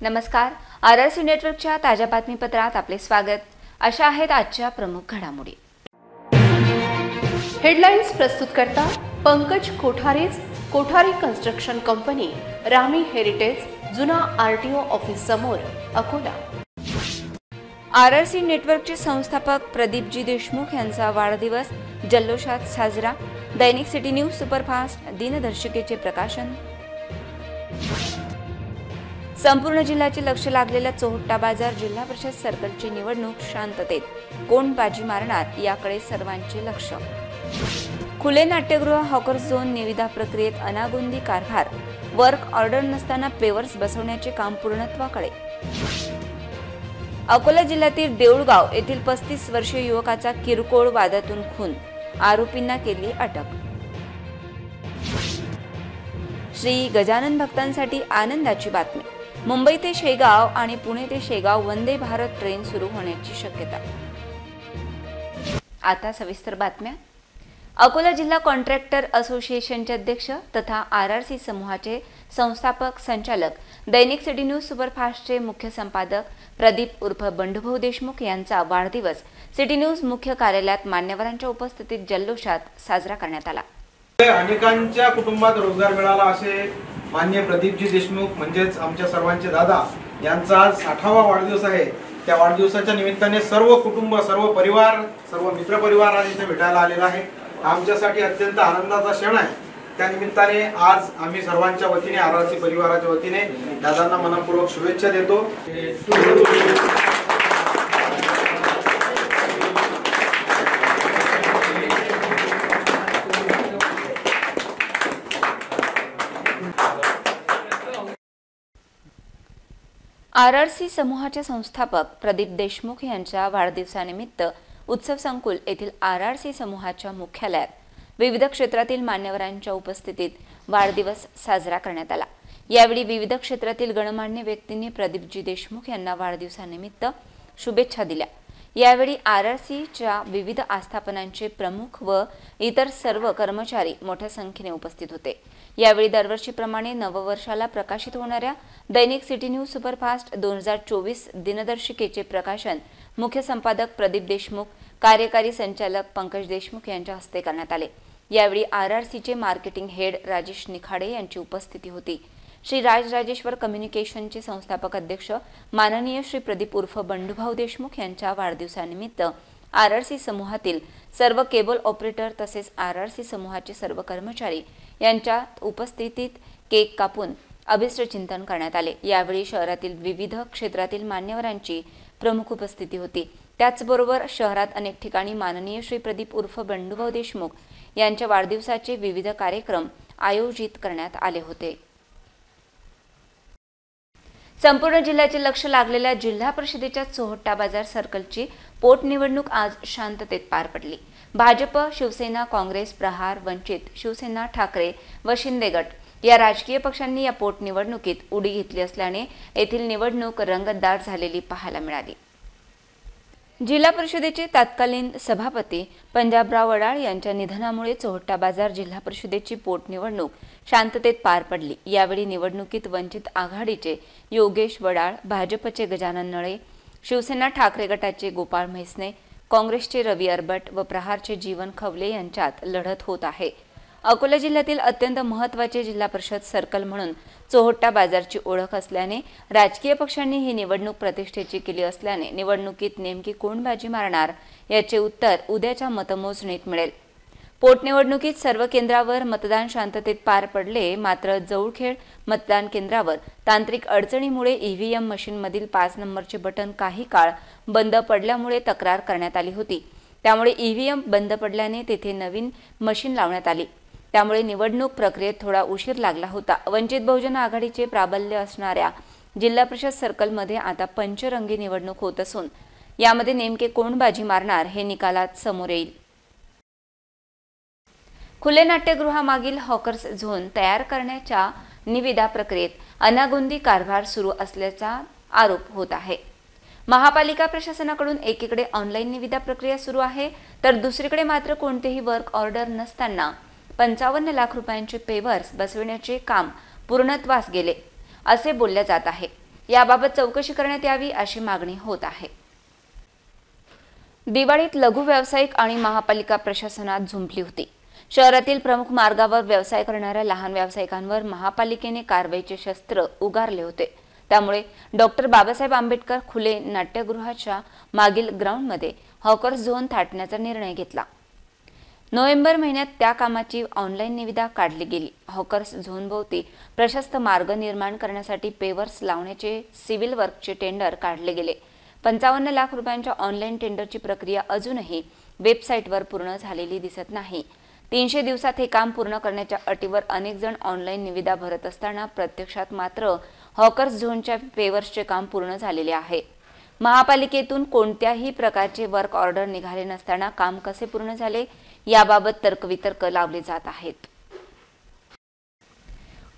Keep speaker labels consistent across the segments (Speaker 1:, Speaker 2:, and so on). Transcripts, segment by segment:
Speaker 1: नमस्कार. आरआरसी नेटवर्कच्या ताज्या बातमीपत्रात आपले स्वागत. अशा आहेत आजच्या प्रमुख घडामोडी.
Speaker 2: हेडलाईन्स प्रस्तुत करता पंकज कोठारेज, कोठारी कन्स्ट्रक्शन कंपनी, रामी हेरिटेज, जुना आरटीओ ऑफिस समोर, अकोला.
Speaker 1: आरआरसी नेटवर्कचे संस्थापक प्रदीपजी देशमुख यांचा वाढदिवस जल्लोषात साजरा. दैनिक सिटी न्यूज सुपरफास्ट दिनदर्शिकेचे प्रकाशन. संपूर्ण जिल्ह्याचे लक्ष लागलेला चोहट्टा बाजार जिल्हा परिषद सर्कलची निवडणूक शांततेत. कोण बाजी मारणार याकडे सर्वांचे लक्ष. खुले नाट्यगृह हॉकर्स झोन निविदा प्रक्रियेत अनागोंदी कारभार. वर्क ऑर्डर नसताना पेवर्स बसवण्याचे काम पूर्णत्वाकडे. अकोला जिल्ह्यातील देऊळगाव येथील 35 वर्षीय युवकाचा किरकोळ वादातून खून. आरोपींना केली अटक. श्री गजानन भक्तांसाठी आनंदाची बातमी. मुंबई ते शेगाव आणि पुणे ते शेगाव वंदे भारत ट्रेन सुरू होण्याची शक्यता. आता सविस्तर बातम्या. अकोला जिल्हा कॉन्ट्रॅक्टर असोसिएशनचे अध्यक्ष तथा आरआरसी समूहाचे संस्थापक संचालक, दैनिक सिटी न्यूज सुपरफास्टचे मुख्य संपादक प्रदीप उर्फ बंडूभाऊ देशमुख यांचा वाढदिवस सिटी न्यूज मुख्य कार्यालयात मान्यवरांच्या उपस्थितीत जल्लोषात साजरा करण्यात आला.
Speaker 3: अनेकांच्या कुटुंबात रोजगार मिळाला असे माननीय प्रदीपजी देशमुख म्हणजेच आमच्या सर्वांचे दादा यांचा आज 60वा वाढदिवस आहे. त्या वाढदिवसाच्या निमित्ताने सर्व कुटुंब, सर्व परिवार, सर्व मित्रपरिवार आज इथे भेटायला आलेला आहे. आमच्यासाठी अत्यंत आनंदाचा क्षण आहे. त्या निमित्ताने आज आम्ही सर्वांच्या वतीने, आरआरसी परिवाराच्या वतीने दादांना मनपूर्वक शुभेच्छा देतो.
Speaker 1: आरआरसी समूहाचे संस्थापक प्रदीप देशमुख यांच्या वाढदिवसानिमित्त उत्सव संकुल येथील आरआरसी समूहाच्या मुख्यालयात विविध क्षेत्रातील मान्यवरांच्या उपस्थितीत वाढदिवस साजरा करण्यात आला. यावेळी विविध क्षेत्रातील गणमान्य व्यक्तींनी प्रदीपजी देशमुख यांना वाढदिवसानिमित्त शुभेच्छा दिल्या. यावेळी आरआरसीच्या विविध आस्थापनांचे प्रमुख व इतर सर्व कर्मचारी मोठ्या संख्येने उपस्थित होते. यावेळी दरवर्षीप्रमाणे नववर्षाला प्रकाशित होणाऱ्या दैनिक सिटी न्यूज सुपरफास्ट 2024 दिनदर्शिकेचे प्रकाशन मुख्य संपादक प्रदीप देशमुख, कार्यकारी संचालक पंकज देशमुख यांच्या हस्ते करण्यात आले. यावेळी आरआरसीचे मार्केटिंग हेड राजेश निखाडे यांची उपस्थिती होती. श्री राजेश्वर कम्युनिकेशनचे संस्थापक अध्यक्ष माननीय श्री प्रदीप उर्फ बंडूभाऊ देशमुख यांच्या वाढदिवसानिमित्त आरआरसी समूहातील सर्व केबल ऑपरेटर तसेच आरआरसी समूहाचे सर्व कर्मचारी यांच्या उपस्थितीत केक कापून अभिष्टचिंतन करण्यात आले. यावेळी शहरातील विविध क्षेत्रातील मान्यवरांची प्रमुख उपस्थिती होती. त्याचबरोबर शहरात अनेक ठिकाणी माननीय श्री प्रदीप उर्फ बंडूभाऊ देशमुख यांच्या वाढदिवसाचे विविध कार्यक्रम आयोजित करण्यात आले होते. संपूर्ण जिल्ह्याचे लक्ष लागलेल्या जिल्हा परिषदेच्या चोहट्टा बाजार सर्कलची पोटनिवडणूक आज शांततेत पार पडली. भाजप, शिवसेना, काँग्रेस, प्रहार, वंचित, शिवसेना, ठाकरे व शिंदे गट या राजकीय पक्षांनी या पोटनिवडणुकीत उडी घेतली असल्याने येथील निवडणूक रंगतदार झालेली पाहायला मिळाली. जिल्हा परिषदेचे तत्कालीन सभापती पंजाबराव वडाळ यांच्या निधनामुळे चोहट्टा बाजार जिल्हा परिषदेची पोटनिवडणूक शांततेत पार पडली. यावेळी निवडणुकीत वंचित आघाडीचे योगेश वडाळ, भाजपचे गजानन नळे, शिवसेना ठाकरे गटाचे गोपाळ म्हैसने, काँग्रेसचे रवी अरबट व प्रहारचे जीवन खवले यांच्यात लढत होत आहे. अकोला जिल्ह्यातील अत्यंत महत्त्वाचे जिल्हा परिषद सर्कल म्हणून चोहट्टा बाजारची ओळख असल्याने राजकीय पक्षांनी ही निवडणूक प्रतिष्ठेची केली असल्याने निवडणुकीत नेमकी कोण बाजी मारणार याचे उत्तर उद्याच्या मतमोजणीत मिळेल. पोटनिवडणुकीत सर्व केंद्रावर मतदान शांततेत पार पडले. मात्र जवळखेड मतदान केंद्रावर तांत्रिक अडचणीमुळे ईव्हीएम मशीनमधील 5 नंबरचे बटन काही काळ बंद पडल्यामुळे तक्रार करण्यात आली होती. त्यामुळे ईव्हीएम बंद पडल्याने तेथे नवीन मशीन लावण्यात आली. त्यामुळे निवडणूक प्रक्रियेत थोडा उशीर लागला होता. वंचित बहुजन आघाडीचे प्राबल्य असणाऱ्या जिल्हा परिषद सर्कलमध्ये आता पंचरंगी निवडणूक होत असून यामध्ये नेमके कोण बाजी मारणार हे निकालात समोर येईल. खुले नाट्यगृहामागील हॉकर्स झोन तयार करण्याच्या निविदा प्रक्रियेत अनागोंदी कारभार सुरू असल्याचा आरोप होत आहे. महापालिका प्रशासनाकडून एकीकडे ऑनलाईन निविदा प्रक्रिया सुरू आहे तर दुसरीकडे मात्र कोणतेही वर्क ऑर्डर नसताना 55 लाख रुपयांचे पेवर्स बसविण्याचे काम पूर्णत्वास गेले असे बोलले जात आहे. याबाबत चौकशी करण्यात यावी अशी मागणी होत आहे। दिवाळीत लघु व्यावसायिक आणि महापालिका प्रशासनात झुंपली होती। शहरातील प्रमुख मार्गावर व्यवसाय करणाऱ्या लहान व्यावसायिकांवर महापालिकेने कारवाईचे शस्त्र उगारले होते। त्यामुळे डॉक्टर बाबासाहेब आंबेडकर खुले नाट्यगृहाच्या मागील ग्राउंडमध्ये हॉकर्स झोन थाटण्याचा निर्णय घेतला। नोव्हेंबर महिन्यात त्या कामाची ऑनलाईन निविदा काढली गेली। हॉकर्स झोनभोवती प्रशस्त मार्ग निर्माण करण्यासाठी पेवर्स लावण्याचे सिव्हिल वर्कचे टेंडर काढले गेले। 55 लाख रुपयांच्या ऑनलाईन टेंडरची प्रक्रिया अजूनही वेबसाईटवर पूर्ण झालेली दिसत नाही। 300 दिवसात हे काम पूर्ण करण्याच्या अटीवर अनेक जण ऑनलाईन निविदा भरत असताना प्रत्यक्षात मात्र हॉकर्स झोनच्या पेवर्सचे काम पूर्ण झालेले आहे। महापालिकेतून कोणत्याही प्रकारचे वर्क ऑर्डर निघाले नसताना काम कसे पूर्ण झाले याबाबत तर्कवितर्क लावले जात आहेत।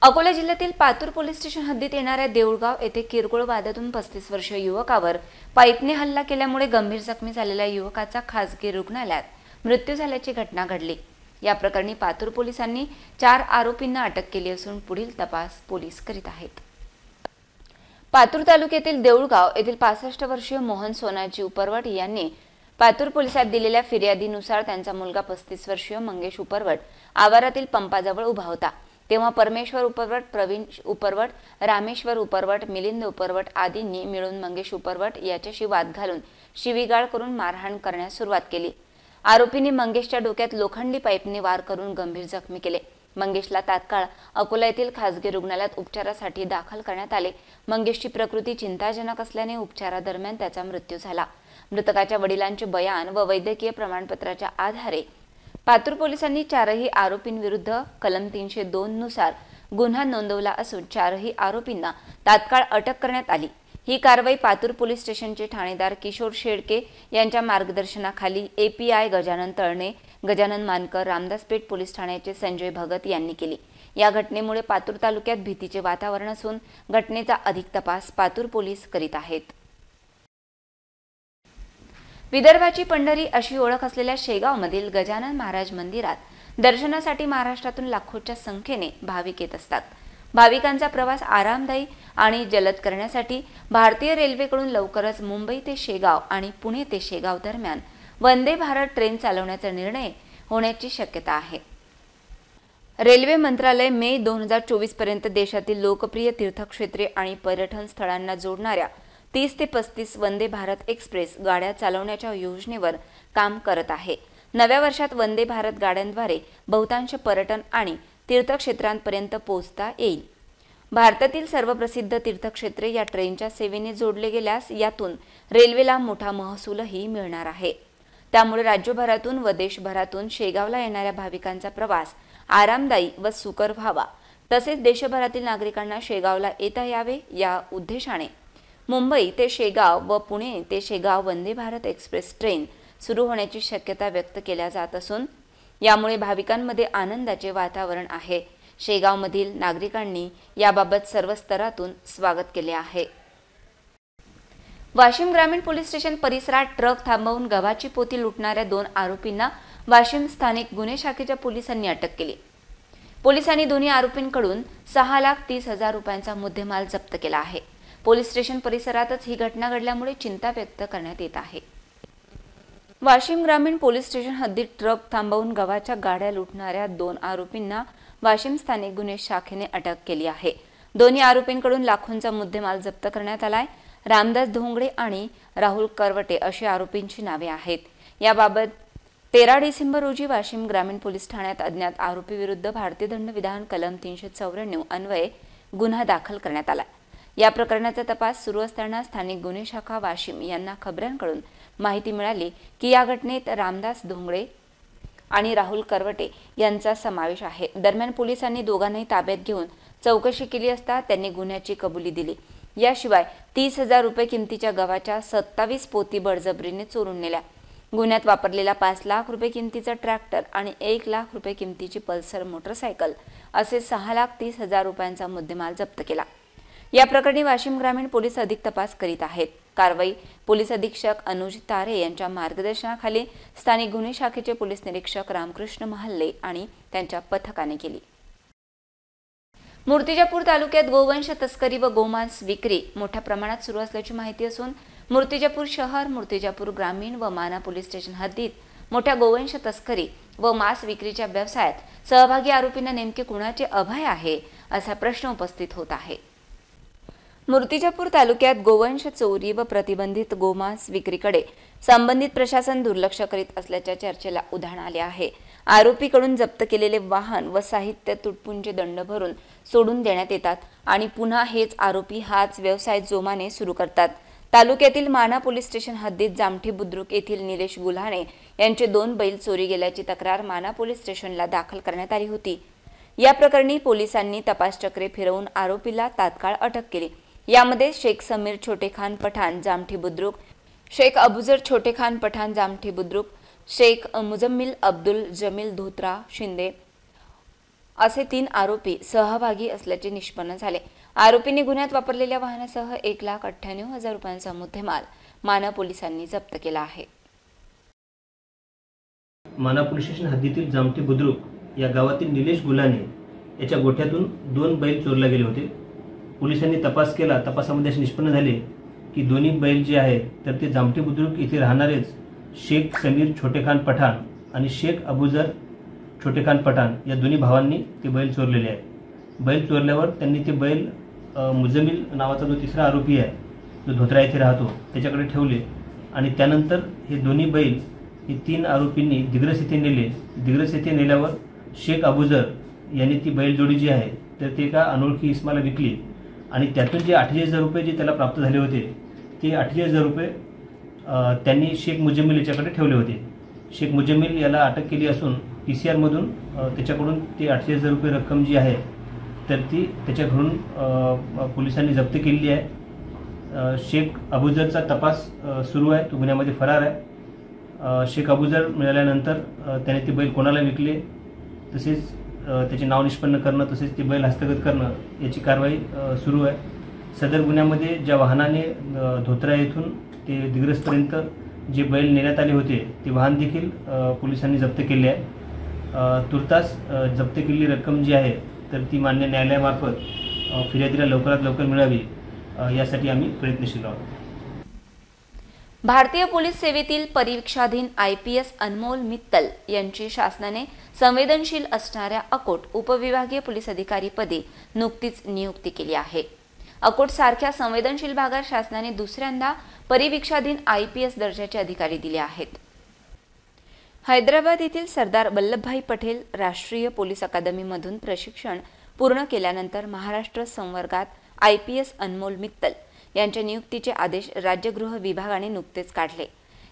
Speaker 1: अकोला जिल्ह्यातील पातूर पोलीस स्टेशन हद्दीत येणाऱ्या देऊळगाव येथे किरकोळ वादातून 35 वर्षीय युवकावर पाईपने हल्ला केल्यामुळे गंभीर जखमी झालेल्या युवकाचा खासगी रुग्णालयात मृत्यू झाल्याची घटना घडली। या प्रकरणी पातूर पोलिसांनी 4 आरोपींना अटक केली असून पुढील तपास पोलीस करीत आहेत। पातूर तालुक्यातील देऊळगाव येथील 65 वर्षीय मोहन सोनाजी उपरवट यांनी पातूर पोलिसात दिलेल्या फिर्यादीनुसार त्यांचा मुलगा 35 वर्षीय मंगेश उपरवट आवारातील पंपाजवळ उभा होता। तेव्हा परमेश्वर उपरवट, प्रवीण उपरवट, रामेश्वर उपरवट, मिलिंद उपरवट आदींनी मिळून मंगेश उपरवट याच्याशी वाद घालून शिवीगाळ करून मारहाण करण्यास सुरुवात केली। आरोपींनी मंगेशच्या डोक्यात लोखंडी पाईपने वार करून गंभीर जखमी केले। मंगेशला तात्काळ अकोला येथील खासगी रुग्णालयात उपचारासाठी दाखल करण्यात आले। मंगेशची प्रकृती चिंताजनक असल्याने उपचारादरम्यान त्याचा मृत्यू झाला। मृतकाच्या वडिलांचे बयान व वैद्यकीय प्रमाणपत्राच्या आधारे पातूर पोलिसांनी 4ही आरोपींविरुद्ध कलम 302 नुसार गुन्हा नोंदवला असून 4ही आरोपींना तात्काळ अटक करण्यात आली। ही कारवाई पातूर पोलीस स्टेशनचे ठाणेदार किशोर शेडके यांच्या मार्गदर्शनाखाली एपीआय गजानन तळणे, गजानन मानकर, रामदासपेठ पोलीस ठाण्याचे संजय भगत यांनी केली। या घटनेमुळे पातूर तालुक्यात भीतीचे वातावरण असून घटनेचा अधिक तपास पातूर पोलीस करीत आहेत। विदर्भाची पंढरी अशी ओळख असलेल्या शेगावमधील गजानन महाराज मंदिरात दर्शनासाठी महाराष्ट्रातून लाखोच्या संख्येने भाविक येत असतात। भाविकांचा प्रवास आरामदायी आणि जलद करण्यासाठी भारतीय रेल्वेकडून लवकरच मुंबई ते शेगाव आणि पुणे ते शेगाव दरम्यान वंदे भारत ट्रेन चालवण्याचा निर्णय होण्याची शक्यता आहे। रेल्वे मंत्रालय मे 2024 पर्यंत देशातील लोकप्रिय तीर्थक्षेत्रे आणि पर्यटन स्थळांना जोडणाऱ्या 30 ते 35 वंदे भारत एक्सप्रेस गाड्या चालवण्याच्या योजनेवर काम करत आहे। नव्या वर्षात वंदे भारत गाड्यांद्वारे बहुतांश पर्यटन आणि तीर्थक्षेत्रांपर्यंत पोहोचता येईल। भारतातील सर्व प्रसिद्ध तीर्थक्षेत्रे या ट्रेनच्या सेवेने जोडले गेल्यास यातून रेल्वेला मोठा महसूलही मिळणार आहे। त्यामुळे राज्यभरातून व देशभरातून शेगावला येणाऱ्या भाविकांचा प्रवास आरामदायी व सुकर व्हावा, तसेच देशभरातील नागरिकांना शेगावला येता यावे या उद्देशाने मुंबई ते शेगाव व पुणे ते शेगाव वंदे भारत एक्सप्रेस ट्रेन सुरू होण्याची शक्यता व्यक्त केल्या जात असून यामुळे भाविकांमध्ये आनंदाचे वातावरण आहे। शेगावमधील नागरिकांनी याबाबत सर्व स्तरातून स्वागत केले आहे। वाशिम ग्रामीण पोलीस स्टेशन परिसरात ट्रक थांबवून गव्हाची पोती लुटणाऱ्या 2 आरोपींना वाशिम स्थानिक गुन्हे शाखेच्या पोलिसांनी अटक केली। पोलिसांनी दोन्ही आरोपींकडून 6,30,000 रुपयांचा मुद्देमाल जप्त केला आहे। पोलीस स्टेशन परिसरातच ही घटना घडल्यामुळे चिंता व्यक्त करण्यात येत आहे। वाशिम ग्रामीण पोलीस स्टेशन हद्दीत ट्रक थांबवून गव्हाच्या गाड्या लुटणाऱ्या 2 आरोपींना वाशिम स्थानिक गुन्हे शाखेने अटक केली आहे। दोन्ही आरोपींकडून लाखोंचा मुद्देमाल जप्त करण्यात आलाय। रामदास धोंगडे आणि राहुल करवटे अशी आरोपींची नावे आहेत। याबाबत 13 डिसेंबर रोजी वाशिम ग्रामीण पोलीस ठाण्यात अज्ञात आरोपी विरुद्ध भारतीय दंडविधान कलम 394 अन्वये गुन्हा दाखल करण्यात आला। या प्रकरणाचा तपास सुरू असताना स्थानिक गुन्हे शाखा वाशिम यांना खबऱ्यांकडून माहिती मिळाली की या घटनेत रामदास धोंगडे आणि राहुल करवटे यांचा समावेश आहे। दरम्यान पोलिसांनी दोघांनाही ताब्यात घेऊन चौकशी केली असता त्यांनी गुन्ह्याची कबुली दिली। याशिवाय 30,000 रुपये किमतीच्या गव्हाच्या 27 पोती बळजबरीने चोरून नेल्या। गुन्ह्यात वापरलेला 5 लाख रुपये किमतीचा ट्रॅक्टर आणि 1 लाख रुपये किमतीची पल्सर मोटरसायकल असे 6,30,000 रुपयांचा मुद्देमाल जप्त केला। या प्रकरणी वाशिम ग्रामीण पोलीस अधिक तपास करीत आहेत। कारवाई पोलीस अधीक्षक अनुज तारे यांच्या मार्गदर्शनाखाली स्थानिक गुन्हे शाखेचे पोलीस निरीक्षक रामकृष्ण महाल्ले आणि त्यांच्या पथकाने केली। मूर्तिजापूर तालुक्यात गोवंश तस्करी व गोमांस विक्री मोठ्या प्रमाणात सुरू असल्याची माहिती असून मूर्तिजापूर शहर, मूर्तिजापूर ग्रामीण व माना पोलीस स्टेशन हद्दीत मोठ्या गोवंश तस्करी व मांस विक्रीच्या व्यवसायात सहभागी आरोपींना नेमके कुणाचे अभय आहे असा प्रश्न उपस्थित होत आहे। मूर्तिजापूर तालुक्यात गोवंश चोरी व प्रतिबंधित गोमांस विक्रीकडे संबंधित प्रशासन दुर्लक्ष करीत असल्याच्या चर्चेला उधाण आले आहे। आरोपीकडून जप्त केलेले वाहन व साहित्य तुटपुंजे दंड भरून सोडून देण्यात येतात आणि पुन्हा हेच आरोपी हाच व्यवसाय जोमाने सुरू करतात। तालुक्यातील माना पोलीस स्टेशन हद्दीत जामठी बुद्रुक येथील निलेश गुल्हाणे यांचे 2 बैल चोरी गेल्याची तक्रार माना पोलीस स्टेशनला दाखल करण्यात आली होती। या प्रकरणी पोलिसांनी तपास चक्रे फिरवून आरोपीला तात्काळ अटक केली। यामध्ये शेख समीर छोटेखान पठाण जामठी बुद्रुक, शेख अबुजर छोटेखान पठाण जामठी बुद्रुक, शेख मुजम्मिल अब्दुल जमील धोत्रा शिंदे असे 3 आरोपी सहभागी असल्याचे निष्पन्न झाले। आरोपींनी गुन्ह्यात वापरलेल्या वाहनासह 1,98,000 रुपयांचा मुद्देमाल माना पोलिसांनी जप्त केला आहे।
Speaker 4: माना पोलीस स्टेशन हद्दीतील जामठी बुद्रुक या गावातील निलेश गुल्हाणे याच्या गोठ्यातून 2 बैल चोरले गेले होते। पोलिसांनी तपास केला। तपासामध्ये असे निष्पन्न झाले की दोन्ही बैल जे आहेत तर ते जामठी बुद्रुक येथे राहणारेच शेख समीर छोटेखान पठाण आणि शेख अबुजर छोटेखान पठाण या दोन्ही भावांनी ते बैल चोरलेले आहेत। बैल चोरल्यावर त्यांनी ते बैल मुजम्मिल नावाचा जो 3रा आरोपी आहे जो धोत्रा येथे राहतो त्याच्याकडे ठेवले आणि त्यानंतर हे दोन्ही बैल हे 3 आरोपींनी दिग्रस येथे नेले। दिग्रस येथे नेल्यावर शेख अबुजर यांनी ती बैलजोडी जी आहे तर ते एका अनोळखी इसमाला विकली आणि त्यातून जे 48,000 रुपये जे त्याला प्राप्त झाले होते ते 48,000 रुपये त्यांनी शेख मुजम्मिल याच्याकडे ठेवले होते। शेख मुजम्मिल याला अटक केली असून PCR मधून त्याच्याकडून ती 48,000 रुपये रक्कम जी आहे तर ती त्याच्या घरून पोलिसांनी जप्त केलेली आहे। शेख अबुजरचा तपास सुरू आहे, तो गुन्ह्यामध्ये फरार आहे। शेख अबुजर मिळाल्यानंतर त्याने ते बैल कोणाला विकले तसेच त्याचे नाव निष्पन्न करणं तसेच ते बैल हस्तगत करणं याची कारवाई सुरू आहे। सदर गुन्ह्यामध्ये ज्या वाहनाने धोत्रा येथून ते दिग्रसपर्यंत जे बैल नेण्यात आले होते ते वाहन देखील पोलिसांनी जप्त केले आहे। तुर्तास जप्त केलेली रक्कम जी आहे तर ती मान्य न्यायालयामार्फत फिर्यादीला लवकरात लवकर मिळावी यासाठी आम्ही प्रयत्नशील आहोत।
Speaker 1: भारतीय पोलीस सेवेतील परीक्षाधीन IPS अनमोल मित्तल यांची शासनाने संवेदनशील असणाऱ्या अकोट उपविभागीय पोलीस अधिकारी पदी नुकतीच नियुक्ती केली आहे। अकोट सारख्या संवेदनशील भागात शासनाने दुसऱ्यांदा परिवीक्षाधीन IPS दर्जाचे अधिकारी दिले आहेत। हैदराबाद येथील सरदार वल्लभभाई पटेल राष्ट्रीय पोलीस अकादमीमधून प्रशिक्षण पूर्ण केल्यानंतर महाराष्ट्र संवर्गात IPS अनमोल मित्तल यांच्या नियुक्तीचे आदेश राज्य गृह विभागाने नुकतेच काढले।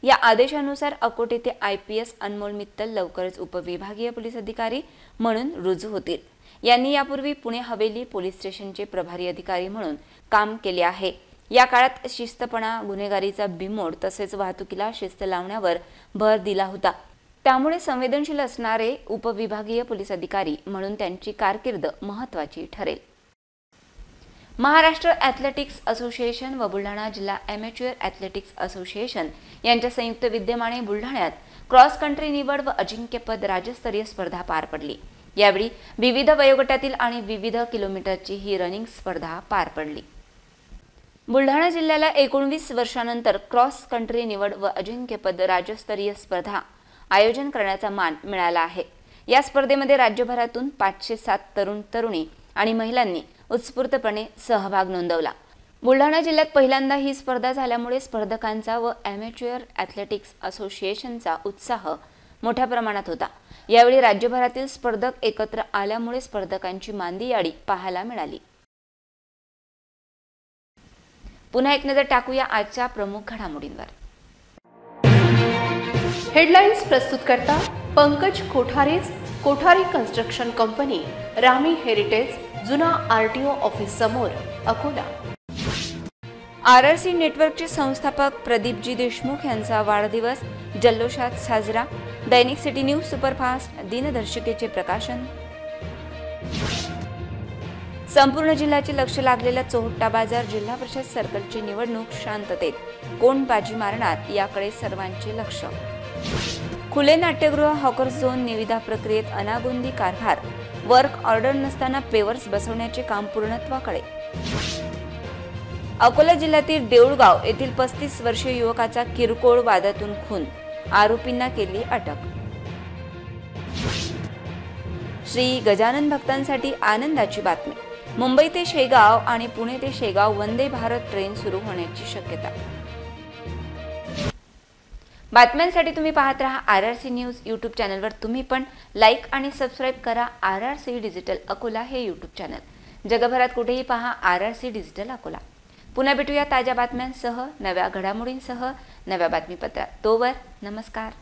Speaker 1: या आदेशानुसार अकोट येथे IPS अनमोल मित्तल लवकरच उपविभागीय पोलीस अधिकारी म्हणून रुजू होतील। यांनी यापूर्वी पुणे हवेली पोलीस स्टेशनचे प्रभारी अधिकारी म्हणून काम केले आहे। या काळात शिस्तपणा, गुन्हेगारीचा बिमोड तसेच वाहतुकीला शिस्त लावण्यावर भर दिला होता। त्यामुळे संवेदनशील असणारे उपविभागीय पोलीस अधिकारी म्हणून त्यांची कारकीर्द महत्त्वाची ठरेल। महाराष्ट्र ॲथलेटिक्स असोसिएशन व बुलढाणा जिल्हा ॲमेच्युअर ॲथलेटिक्स असोसिएशन यांच्या संयुक्त विद्यमाने बुलढाण्यात क्रॉस कंट्री निवड व अजिंक्यपद राज्यस्तरीय स्पर्धा पार पडली। यावेळी विविध वयोगटातील आणि विविध किलोमीटरची ही रनिंग स्पर्धा पार पडली। बुलढाणा जिल्ह्याला 19 वर्षांनंतर क्रॉस कंट्री निवड व अजिंक्यपद राज्यस्तरीय स्पर्धा आयोजन करण्याचा मान मिळाला आहे। या स्पर्धेमध्ये राज्यभरातून 507 तरुण तरुणी आणि महिलांनी उत्स्फूर्तपणे सहभाग नोंदवला। बुलढाणा जिल्ह्यात पहिल्यांदा ही स्पर्धा झाल्यामुळे स्पर्धकांचा व ॲमेच्युअर ॲथलेटिक्स असोसिएशनचा उत्साह मोठ्या प्रमाणात होता। यावेळी राज्यभरातील स्पर्धक एकत्र आल्यामुळे स्पर्धकांची मांदी याडी पाहायला मिळाली। पुन्हा एक नजर टाकूया आजच्या प्रमुख घडामोडींवर।
Speaker 2: हेडलाइन्स प्रस्तुत करता पंकज कोठारेज, कोठारी कन्स्ट्रक्शन कंपनी, रामी हेरिटेज, जुना RTO ऑफिस समोर, अकोला।
Speaker 1: RRC नेटवर्कचे संस्थापक प्रदीपजी देशमुख यांचा वाढदिवस जल्लोषात साजरा। दैनिक सिटी न्यूज सुपरफास्ट दिनदर्शिकेचे प्रकाशन। संपूर्ण जिल्ह्याचे लक्ष लागलेला चोहट्टा बाजार जिल्हा परिषद सर्कलची निवडणूक शांततेत, कोण बाजी मारणार याकडे सर्वांचे लक्ष। खुले नाट्यगृह हॉकर्स झोन निविदा प्रक्रियेत अनागोंदी कारभार, वर्क ऑर्डर नसताना पेवर्स बसवण्याचे काम पूर्णत्वाकडे. अकोला जिल्ह्यातील देऊळगाव येथील 35 वर्षीय युवकाचा किरकोळ वादातून खून, आरोपींना केली अटक. श्री गजानन भक्तांसाठी आनंदाची बातमी. मुंबई ते शेगाव आणि पुणे ते शेगाव वंदे भारत ट्रेन सुरू होण्याची शक्यता. बातम्यांसाठी तुम्ही पाहत रहा RRC न्यूज यूट्यूब चॅनलवर. तुम्ही पण लाईक आणि सबस्क्राईब करा RRC डिजिटल अकोला हे यूट्यूब चॅनल. जगभरात कुठेही पहा RRC डिजिटल अकोला. पुन्हा भेटूया ताज्या बातम्यांसह, नव्या घडामोडींसह, नव्या बातमीपत्रात. तोवर नमस्कार.